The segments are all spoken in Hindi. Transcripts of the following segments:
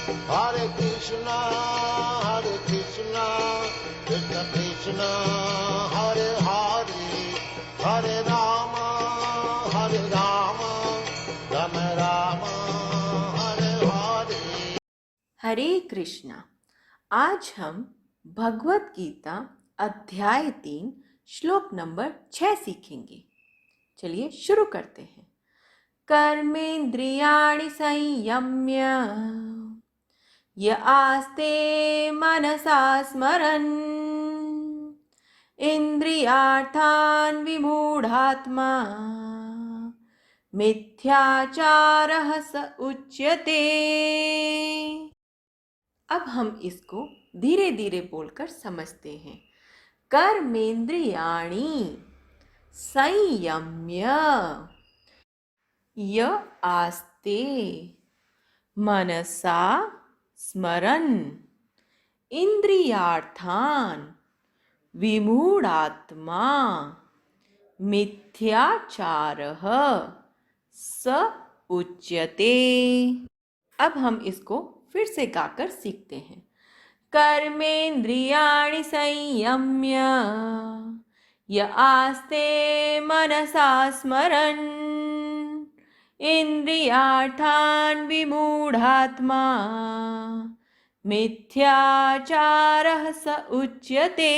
Hare Krishna, Krishna Krishna, Hare Hare, Hare Rama, Rama Rama, Hare Hare. हरे कृष्णा। आज हम भगवत गीता अध्याय 3 श्लोक नंबर 6 सीखेंगे। चलिए शुरू करते हैं। कर्मेंद्रियाणि संयम्य य आस्ते मनसा स्मरन् इंद्रियार्थान् विमूढ़ात्मा मिथ्याचारः स उच्यते। अब हम इसको धीरे धीरे बोलकर समझते हैं। कर्मेंद्रियाणि संयम्य य आस्ते मनसा स्मरन् इंद्रियार्थान् विमूढ़ात्मा मिथ्याचारः स उच्यते। अब हम इसको फिर से गाकर सीखते हैं। कर्मेंद्रियाणि संयम्य य आस्ते मनसा स्मरन् इंद्रियार्थान् विमूढ़ात्मा मिथ्याचारः स उच्यते।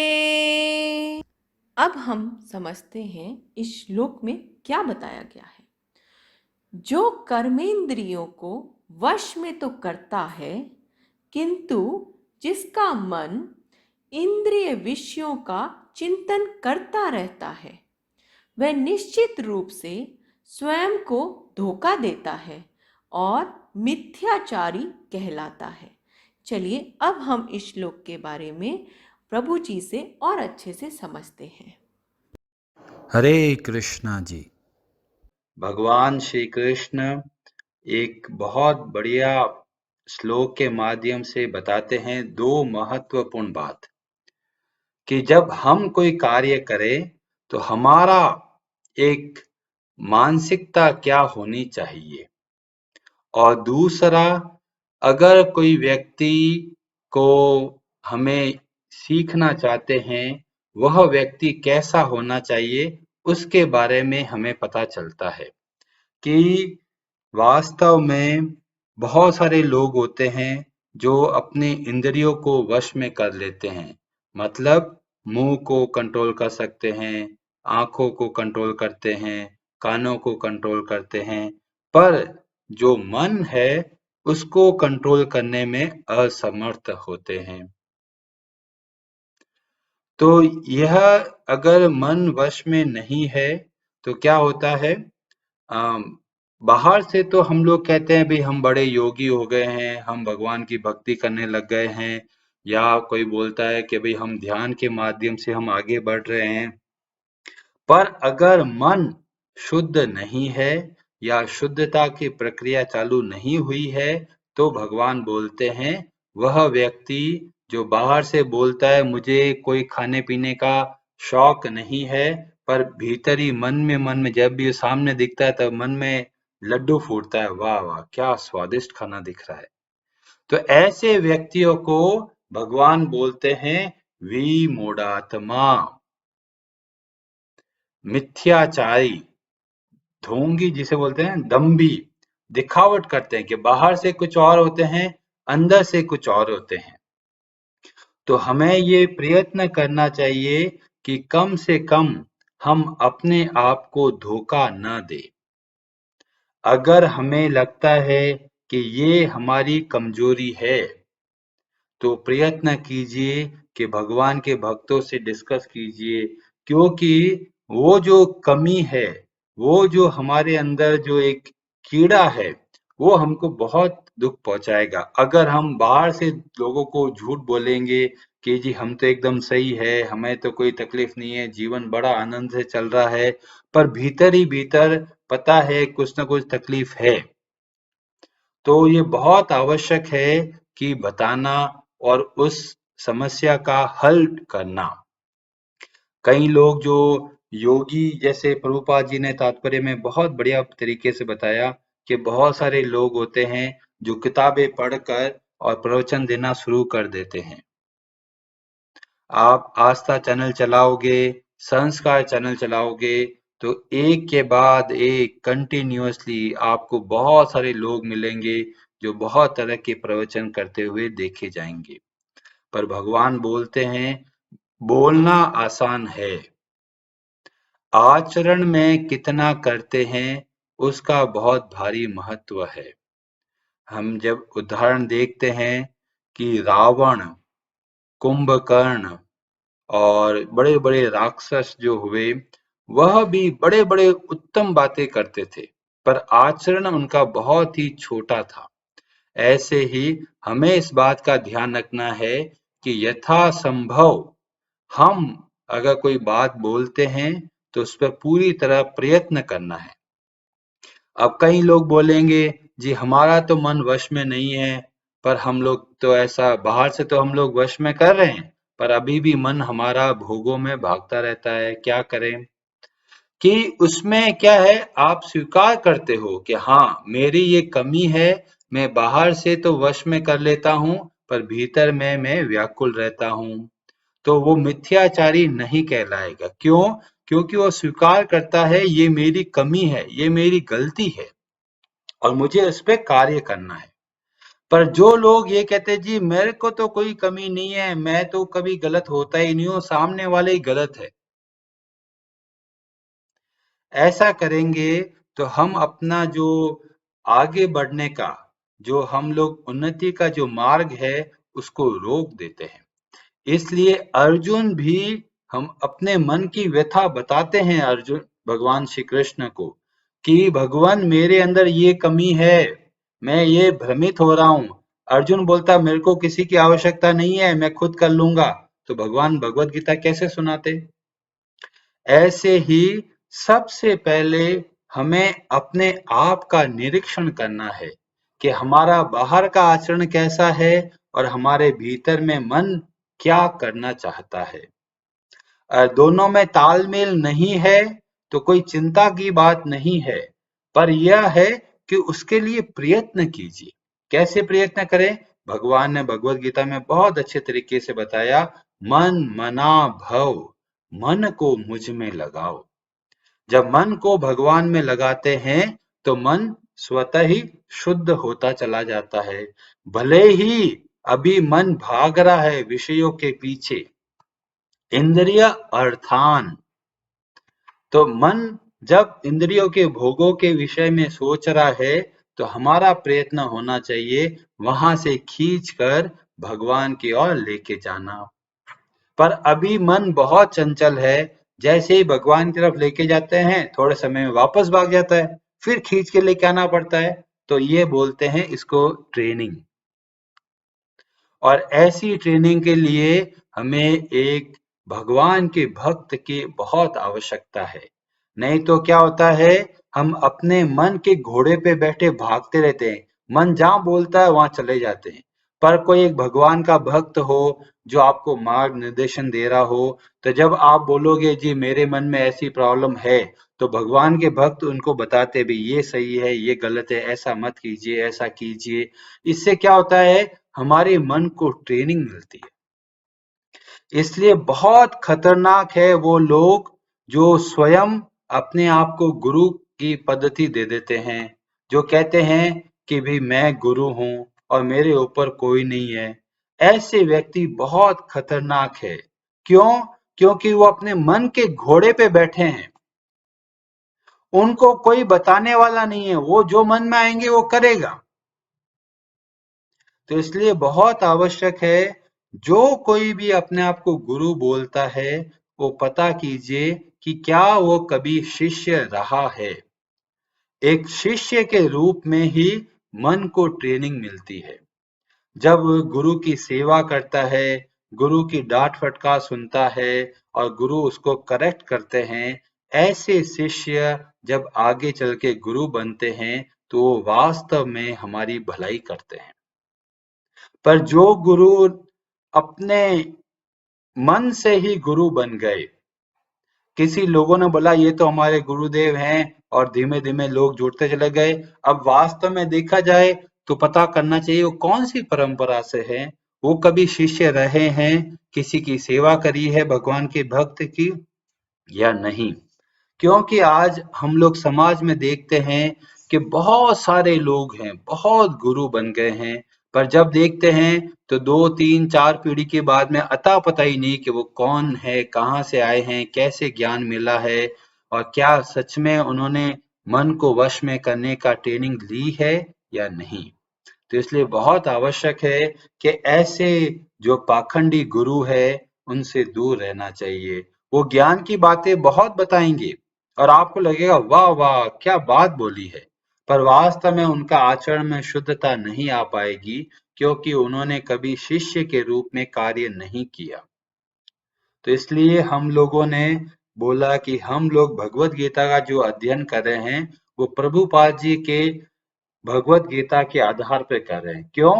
अब हम समझते हैं इस श्लोक में क्या बताया गया है। जो कर्मेंद्रियों को वश में तो करता है, किंतु जिसका मन इंद्रिय विषयों का चिंतन करता रहता है, वह निश्चित रूप से स्वयं को धोखा देता है और मिथ्याचारी कहलाता है। चलिए अब हम इस श्लोक के बारे में प्रभु जी से और अच्छे से समझते हैं। हरे कृष्णा जी। भगवान श्री कृष्ण एक बहुत बढ़िया श्लोक के माध्यम से बताते हैं दो महत्वपूर्ण बात कि जब हम कोई कार्य करें तो हमारा एक मानसिकता क्या होनी चाहिए, और दूसरा, अगर कोई व्यक्ति को हमें सीखना चाहते हैं वह व्यक्ति कैसा होना चाहिए, उसके बारे में हमें पता चलता है कि वास्तव में बहुत सारे लोग होते हैं जो अपने इंद्रियों को वश में कर लेते हैं। मतलब मुंह को कंट्रोल कर सकते हैं, आंखों को कंट्रोल करते हैं, कानों को कंट्रोल करते हैं, पर जो मन है उसको कंट्रोल करने में असमर्थ होते हैं। तो यह अगर मन वश में नहीं है तो क्या होता है, बाहर से तो हम लोग कहते हैं भाई हम बड़े योगी हो गए हैं, हम भगवान की भक्ति करने लग गए हैं, या कोई बोलता है कि भाई हम ध्यान के माध्यम से हम आगे बढ़ रहे हैं। पर अगर मन शुद्ध नहीं है या शुद्धता की प्रक्रिया चालू नहीं हुई है तो भगवान बोलते हैं वह व्यक्ति जो बाहर से बोलता है मुझे कोई खाने पीने का शौक नहीं है, पर भीतरी मन में जब भी सामने दिखता है तब मन में लड्डू फूटता है, वाह वाह क्या स्वादिष्ट खाना दिख रहा है। तो ऐसे व्यक्तियों को भगवान बोलते हैं विमूढ़ात्मा, मिथ्याचारी, ढोंगी जिसे बोलते हैं, दम्भी, दिखावट करते हैं कि बाहर से कुछ और होते हैं, अंदर से कुछ और होते हैं। तो हमें ये प्रयत्न करना चाहिए कि कम से कम हम अपने आप को धोखा न दें। अगर हमें लगता है कि ये हमारी कमजोरी है तो प्रयत्न कीजिए कि भगवान के भक्तों से डिस्कस कीजिए, क्योंकि वो जो कमी है, वो जो हमारे अंदर जो एक कीड़ा है, वो हमको बहुत दुख पहुंचाएगा। अगर हम बाहर से लोगों को झूठ बोलेंगे कि जी हम तो एकदम सही है, हमें तो कोई तकलीफ नहीं है, जीवन बड़ा आनंद से चल रहा है, पर भीतर ही भीतर पता है कुछ ना कुछ तकलीफ है, तो ये बहुत आवश्यक है कि बताना और उस समस्या का हल करना। कई लोग जो योगी, जैसे प्रभुपाद जी ने तात्पर्य में बहुत बढ़िया तरीके से बताया कि बहुत सारे लोग होते हैं जो किताबें पढ़कर और प्रवचन देना शुरू कर देते हैं। आप आस्था चैनल चलाओगे, संस्कार चैनल चलाओगे, तो एक के बाद एक कंटिन्यूअसली आपको बहुत सारे लोग मिलेंगे जो बहुत तरह के प्रवचन करते हुए देखे जाएंगे। पर भगवान बोलते हैं, बोलना आसान है, आचरण में कितना करते हैं उसका बहुत भारी महत्व है। हम जब उदाहरण देखते हैं कि रावण, कुंभकर्ण और बड़े बड़े राक्षस जो हुए, वह भी बड़े बड़े उत्तम बातें करते थे, पर आचरण उनका बहुत ही छोटा था। ऐसे ही हमें इस बात का ध्यान रखना है कि यथासंभव हम अगर कोई बात बोलते हैं तो उस पर पूरी तरह प्रयत्न करना है। अब कई लोग बोलेंगे, जी हमारा तो मन वश में नहीं है, पर हम लोग तो ऐसा बाहर से तो हम लोग वश में कर रहे हैं, पर अभी भी मन हमारा भोगों में भागता रहता है, क्या करें? कि उसमें क्या है, आप स्वीकार करते हो कि हाँ मेरी ये कमी है, मैं बाहर से तो वश में कर लेता हूँ, पर भीतर में मैं व्याकुल रहता हूँ, तो वो मिथ्याचारी नहीं कहलाएगा। क्यों? क्योंकि वो स्वीकार करता है ये मेरी कमी है, ये मेरी गलती है और मुझे उस पे कार्य करना है। पर जो लोग ये कहते हैं जी मेरे को तो कोई कमी नहीं है, मैं तो कभी गलत होता ही नहीं हूँ, सामने वाले ही गलत है, ऐसा करेंगे तो हम अपना जो आगे बढ़ने का, जो हम लोग उन्नति का जो मार्ग है उसको रोक देते हैं। इसलिए अर्जुन भी, हम अपने मन की व्यथा बताते हैं अर्जुन भगवान श्री कृष्ण को कि भगवान मेरे अंदर ये कमी है, मैं ये भ्रमित हो रहा हूँ। अर्जुन बोलता मेरे को किसी की आवश्यकता नहीं है, मैं खुद कर लूंगा, तो भगवान भगवत गीता कैसे सुनाते? ऐसे ही सबसे पहले हमें अपने आप का निरीक्षण करना है कि हमारा बाहर का आचरण कैसा है और हमारे भीतर में मन क्या करना चाहता है। दोनों में तालमेल नहीं है तो कोई चिंता की बात नहीं है, पर यह है कि उसके लिए प्रयत्न कीजिए। कैसे प्रयत्न करें? भगवान ने भगवत गीता में बहुत अच्छे तरीके से बताया, मन मना भव, मन को मुझ में लगाओ। जब मन को भगवान में लगाते हैं तो मन स्वतः ही शुद्ध होता चला जाता है। भले ही अभी मन भाग रहा है विषयों के पीछे, इंद्रिय अर्थान, तो मन जब इंद्रियों के भोगों के विषय में सोच रहा है तो हमारा प्रयत्न होना चाहिए वहां से खींचकर भगवान की ओर लेके जाना। पर अभी मन बहुत चंचल है, जैसे ही भगवान की तरफ लेके जाते हैं थोड़े समय में वापस भाग जाता है, फिर खींच के लेके आना पड़ता है, तो ये बोलते हैं इसको ट्रेनिंग। और ऐसी ट्रेनिंग के लिए हमें एक भगवान के भक्त की बहुत आवश्यकता है। नहीं तो क्या होता है, हम अपने मन के घोड़े पे बैठे भागते रहते हैं, मन जहां बोलता है वहां चले जाते हैं। पर कोई एक भगवान का भक्त हो जो आपको मार्ग निर्देशन दे रहा हो, तो जब आप बोलोगे जी मेरे मन में ऐसी प्रॉब्लम है, तो भगवान के भक्त उनको बताते भी ये सही है, ये गलत है, ऐसा मत कीजिए, ऐसा कीजिए। इससे क्या होता है, हमारे मन को ट्रेनिंग मिलती है। इसलिए बहुत खतरनाक है वो लोग जो स्वयं अपने आप को गुरु की पद्धति दे देते हैं, जो कहते हैं कि भी मैं गुरु हूं और मेरे ऊपर कोई नहीं है। ऐसे व्यक्ति बहुत खतरनाक है। क्यों? क्योंकि वो अपने मन के घोड़े पे बैठे हैं, उनको कोई बताने वाला नहीं है, वो जो मन में आएंगे वो करेगा। तो इसलिए बहुत आवश्यक है, जो कोई भी अपने आप को गुरु बोलता है वो पता कीजिए कि क्या वो कभी शिष्य रहा है। एक शिष्य के रूप में ही मन को ट्रेनिंग मिलती है। जब गुरु की सेवा करता है, गुरु की डांट फटकार सुनता है और गुरु उसको करेक्ट करते हैं, ऐसे शिष्य जब आगे चल के गुरु बनते हैं तो वो वास्तव में हमारी भलाई करते हैं। पर जो गुरु अपने मन से ही गुरु बन गए, किसी लोगों ने बोला ये तो हमारे गुरुदेव हैं और धीमे धीमे लोग जुड़ते चले गए, अब वास्तव में देखा जाए तो पता करना चाहिए वो कौन सी परंपरा से है, वो कभी शिष्य रहे हैं, किसी की सेवा करी है भगवान के भक्त की या नहीं। क्योंकि आज हम लोग समाज में देखते हैं कि बहुत सारे लोग हैं, बहुत गुरु बन गए हैं, पर जब देखते हैं तो 2 3 4 पीढ़ी के बाद में अता पता ही नहीं कि वो कौन है, कहाँ से आए हैं, कैसे ज्ञान मिला है और क्या सच में उन्होंने मन को वश में करने का ट्रेनिंग ली है या नहीं। तो इसलिए बहुत आवश्यक है कि ऐसे जो पाखंडी गुरु है उनसे दूर रहना चाहिए। वो ज्ञान की बातें बहुत बताएंगे और आपको लगेगा वाह वाह क्या बात बोली है, पर वास्तव में उनका आचरण में शुद्धता नहीं आ पाएगी, क्योंकि उन्होंने कभी शिष्य के रूप में कार्य नहीं किया। तो इसलिए हम लोगों ने बोला कि हम लोग भगवत गीता का जो अध्ययन कर रहे हैं वो प्रभुपाद जी के भगवत गीता के आधार पर कर रहे हैं। क्यों?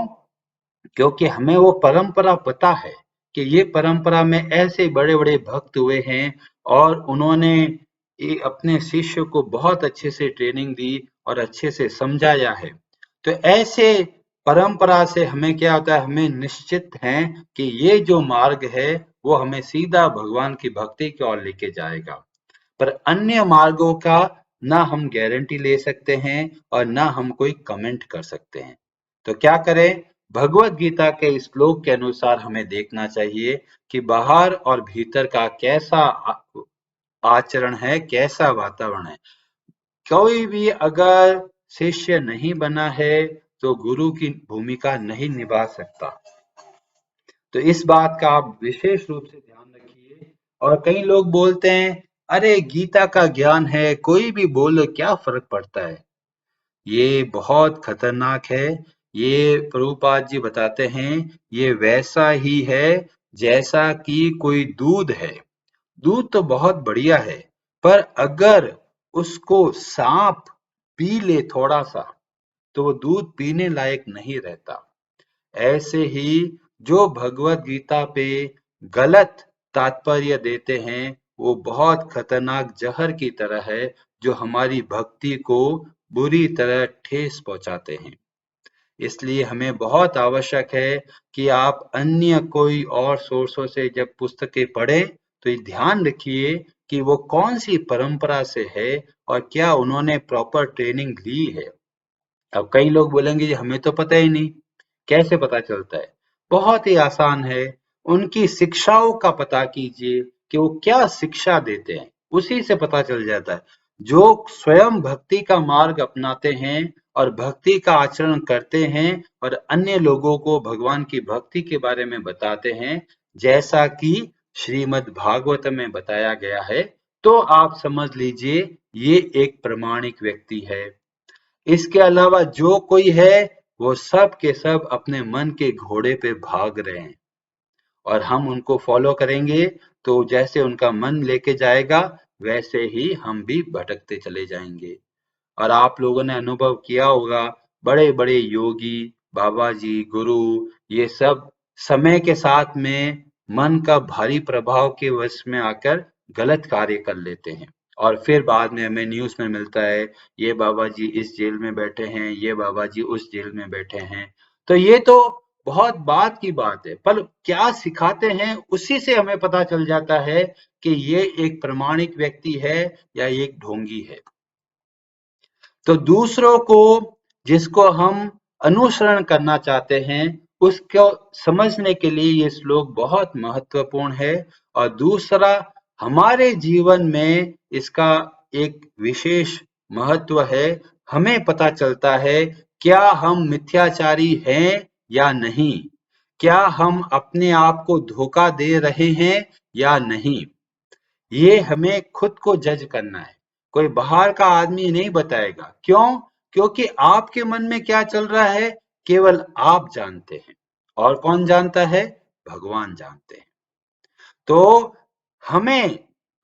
क्योंकि हमें वो परंपरा पता है कि ये परंपरा में ऐसे बड़े बड़े भक्त हुए हैं और उन्होंने अपने शिष्य को बहुत अच्छे से ट्रेनिंग दी और अच्छे से समझाया है। तो ऐसे परंपरा से हमें क्या होता है, हमें निश्चित है कि ये जो मार्ग है वो हमें सीधा भगवान की भक्ति की ओर लेके जाएगा। पर अन्य मार्गों का ना हम गारंटी ले सकते हैं और ना हम कोई कमेंट कर सकते हैं। तो क्या करें, भगवत गीता के श्लोक के अनुसार हमें देखना चाहिए कि बाहर और भीतर का कैसा आचरण है, कैसा वातावरण है। कोई भी अगर शिष्य नहीं बना है तो गुरु की भूमिका नहीं निभा सकता। तो इस बात का आप विशेष रूप से ध्यान रखिए। और कई लोग बोलते हैं अरे गीता का ज्ञान है, कोई भी बोलो क्या फर्क पड़ता है। ये बहुत खतरनाक है। ये प्रभुपाद जी बताते हैं ये वैसा ही है जैसा कि कोई दूध है। दूध तो बहुत बढ़िया है, पर अगर उसको सांप पी ले थोड़ा सा तो वो दूध पीने लायक नहीं रहता। ऐसे ही जो भगवत गीता पे गलत तात्पर्य देते हैं वो बहुत खतरनाक जहर की तरह है जो हमारी भक्ति को बुरी तरह ठेस पहुंचाते हैं। इसलिए हमें बहुत आवश्यक है कि आप अन्य कोई और सोर्सों से जब पुस्तकें पढ़ें तो ये ध्यान रखिए कि वो कौन सी परंपरा से है और क्या उन्होंने प्रॉपर ट्रेनिंग ली है। अब कई लोग बोलेंगे जी हमें तो पता ही नहीं, कैसे पता चलता है? बहुत ही आसान है, उनकी शिक्षाओं का पता कीजिए कि वो क्या शिक्षा देते हैं, उसी से पता चल जाता है। जो स्वयं भक्ति का मार्ग अपनाते हैं और भक्ति का आचरण करते हैं और अन्य लोगों को भगवान की भक्ति के बारे में बताते हैं, जैसा कि श्रीमद् भागवत में बताया गया है, तो आप समझ लीजिए ये एक प्रामाणिक व्यक्ति है। इसके अलावा जो कोई है वो सब के सब अपने मन के घोड़े पे भाग रहे हैं और हम उनको फॉलो करेंगे तो जैसे उनका मन लेके जाएगा वैसे ही हम भी भटकते चले जाएंगे। और आप लोगों ने अनुभव किया होगा, बड़े बड़े योगी, बाबा जी, गुरु, ये सब समय के साथ में मन का भारी प्रभाव के वश में आकर गलत कार्य कर लेते हैं और फिर बाद में हमें न्यूज़ में मिलता है ये बाबा जी इस जेल में बैठे हैं, ये बाबा जी उस जेल में बैठे हैं। तो ये तो बहुत बात की बात है, पर क्या सिखाते हैं उसी से हमें पता चल जाता है कि ये एक प्रामाणिक व्यक्ति है या एक ढोंगी है। तो दूसरों को जिसको हम अनुसरण करना चाहते हैं उसको समझने के लिए ये श्लोक बहुत महत्वपूर्ण है। और दूसरा, हमारे जीवन में इसका एक विशेष महत्व है। हमें पता चलता है क्या हम मिथ्याचारी हैं या नहीं, क्या हम अपने आप को धोखा दे रहे हैं या नहीं। ये हमें खुद को जज करना है, कोई बाहर का आदमी नहीं बताएगा। क्यों? क्योंकि आपके मन में क्या चल रहा है केवल आप जानते हैं, और कौन जानता है? भगवान जानते हैं। तो हमें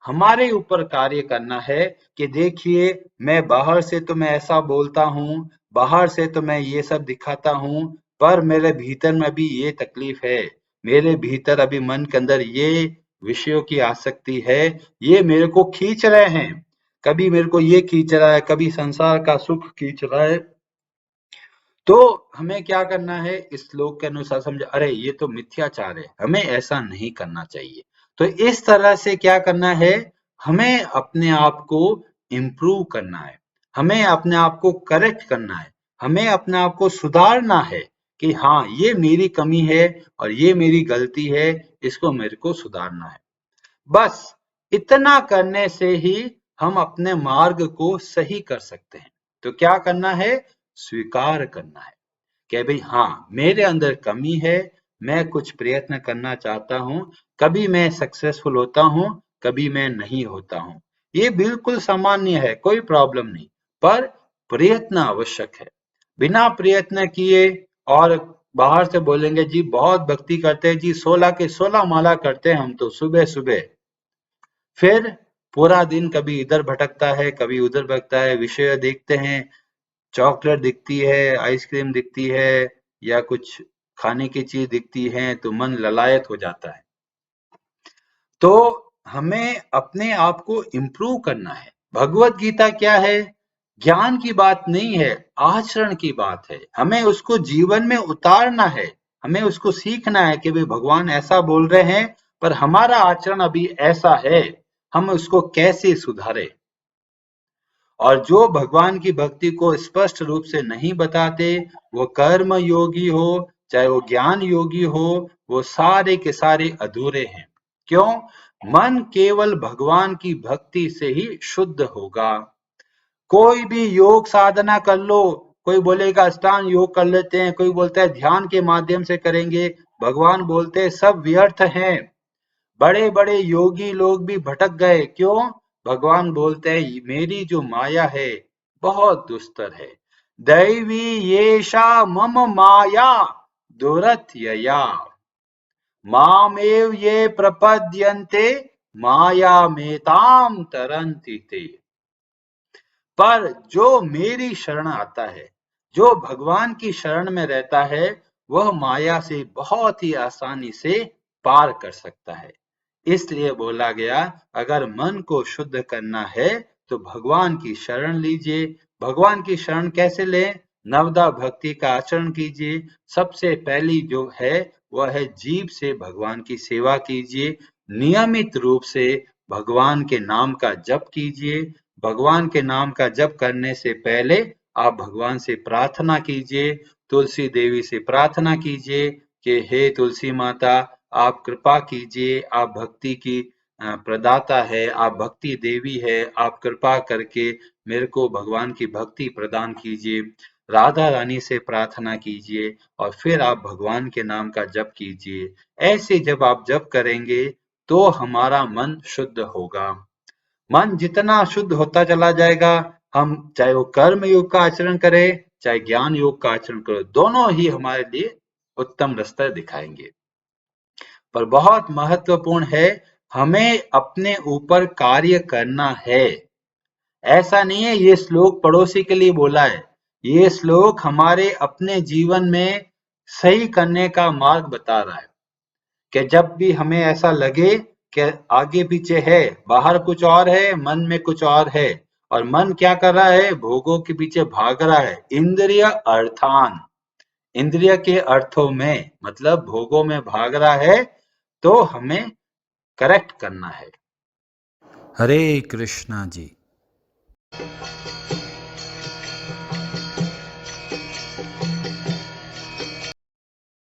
हमारे ऊपर कार्य करना है कि देखिए मैं बाहर से तो मैं ऐसा बोलता हूँ, बाहर से तो मैं ये सब दिखाता हूँ, पर मेरे भीतर में भी ये तकलीफ है, मेरे भीतर अभी मन के अंदर ये विषयों की आसक्ति है, ये मेरे को खींच रहे हैं, कभी मेरे को ये खींच रहा है, कभी संसार का सुख खींच रहा है। तो हमें क्या करना है, इस श्लोक के अनुसार समझ, अरे ये तो मिथ्याचार है, हमें ऐसा नहीं करना चाहिए। तो इस तरह से क्या करना है, हमें अपने आप को इम्प्रूव करना है, हमें अपने आप को करेक्ट करना है, हमें अपने आप को सुधारना है कि हाँ ये मेरी कमी है और ये मेरी गलती है, इसको मेरे को सुधारना है। बस इतना करने से ही हम अपने मार्ग को सही कर सकते हैं। तो क्या करना है, स्वीकार करना है कि भाई हाँ मेरे अंदर कमी है, मैं कुछ प्रयत्न करना चाहता हूँ, कभी मैं सक्सेसफुल होता हूँ, कभी मैं नहीं होता हूँ, ये बिल्कुल सामान्य है, कोई प्रॉब्लम नहीं, पर प्रयत्न आवश्यक है। बिना प्रयत्न किए और बाहर से बोलेंगे जी बहुत भक्ति करते हैं जी, 16 के 16 माला करते हैं हम तो सुबह सुबह, फिर पूरा दिन कभी इधर भटकता है कभी उधर भटकता है, विषय देखते हैं, चॉकलेट दिखती है, आइसक्रीम दिखती है या कुछ खाने की चीज दिखती है तो मन ललायत हो जाता है। तो हमें अपने आप को इम्प्रूव करना है। भगवत गीता क्या है, ज्ञान की बात नहीं है, आचरण की बात है। हमें उसको जीवन में उतारना है, हमें उसको सीखना है कि भाई भगवान ऐसा बोल रहे हैं पर हमारा आचरण अभी ऐसा है, हम उसको कैसे सुधारें। और जो भगवान की भक्ति को स्पष्ट रूप से नहीं बताते, वो कर्म योगी हो चाहे वो ज्ञान योगी हो, वो सारे के सारे अधूरे हैं। क्यों? मन केवल भगवान की भक्ति से ही शुद्ध होगा। कोई भी योग साधना कर लो, कोई बोलेगा अष्टांग योग कर लेते हैं, कोई बोलता है ध्यान के माध्यम से करेंगे, भगवान बोलते हैं सब व्यर्थ हैं। बड़े बड़े योगी लोग भी भटक गए, क्यों? भगवान बोलते हैं मेरी जो माया है बहुत दुस्तर है, दैवी येषा मम माया दुरत्यया, मामेव ये प्रपद्यन्ते मायामेतां तरन्ति ते। पर जो मेरी शरण आता है, जो भगवान की शरण में रहता है, वह माया से बहुत ही आसानी से पार कर सकता है। इसलिए बोला गया अगर मन को शुद्ध करना है तो भगवान की शरण लीजिए। भगवान की शरण कैसे लें? नवदा भक्ति का आचरण कीजिए। सबसे पहली जो है वह है जीभ से भगवान की सेवा कीजिए, नियमित रूप से भगवान के नाम का जप कीजिए। भगवान के नाम का जप करने से पहले आप भगवान से प्रार्थना कीजिए, तुलसी देवी से प्रार्थना कीजिए कि हे तुलसी माता आप कृपा कीजिए, आप भक्ति की प्रदाता है, आप भक्ति देवी है, आप कृपा करके मेरे को भगवान की भक्ति प्रदान कीजिए। राधा रानी से प्रार्थना कीजिए और फिर आप भगवान के नाम का जप कीजिए। ऐसे जब आप जप करेंगे तो हमारा मन शुद्ध होगा। मन जितना शुद्ध होता चला जाएगा, हम चाहे वो कर्म योग का आचरण करें चाहे ज्ञान योग का आचरण करें, दोनों ही हमारे लिए उत्तम रास्ता दिखाएंगे। पर बहुत महत्वपूर्ण है, हमें अपने ऊपर कार्य करना है। ऐसा नहीं है ये श्लोक पड़ोसी के लिए बोला है, ये श्लोक हमारे अपने जीवन में सही करने का मार्ग बता रहा है कि जब भी हमें ऐसा लगे कि आगे पीछे है, बाहर कुछ और है मन में कुछ और है, और मन क्या कर रहा है, भोगों के पीछे भाग रहा है, इंद्रिय अर्थान, इंद्रिय के अर्थों में मतलब भोगों में भाग रहा है, तो हमें करेक्ट करना है। हरे कृष्णा जी।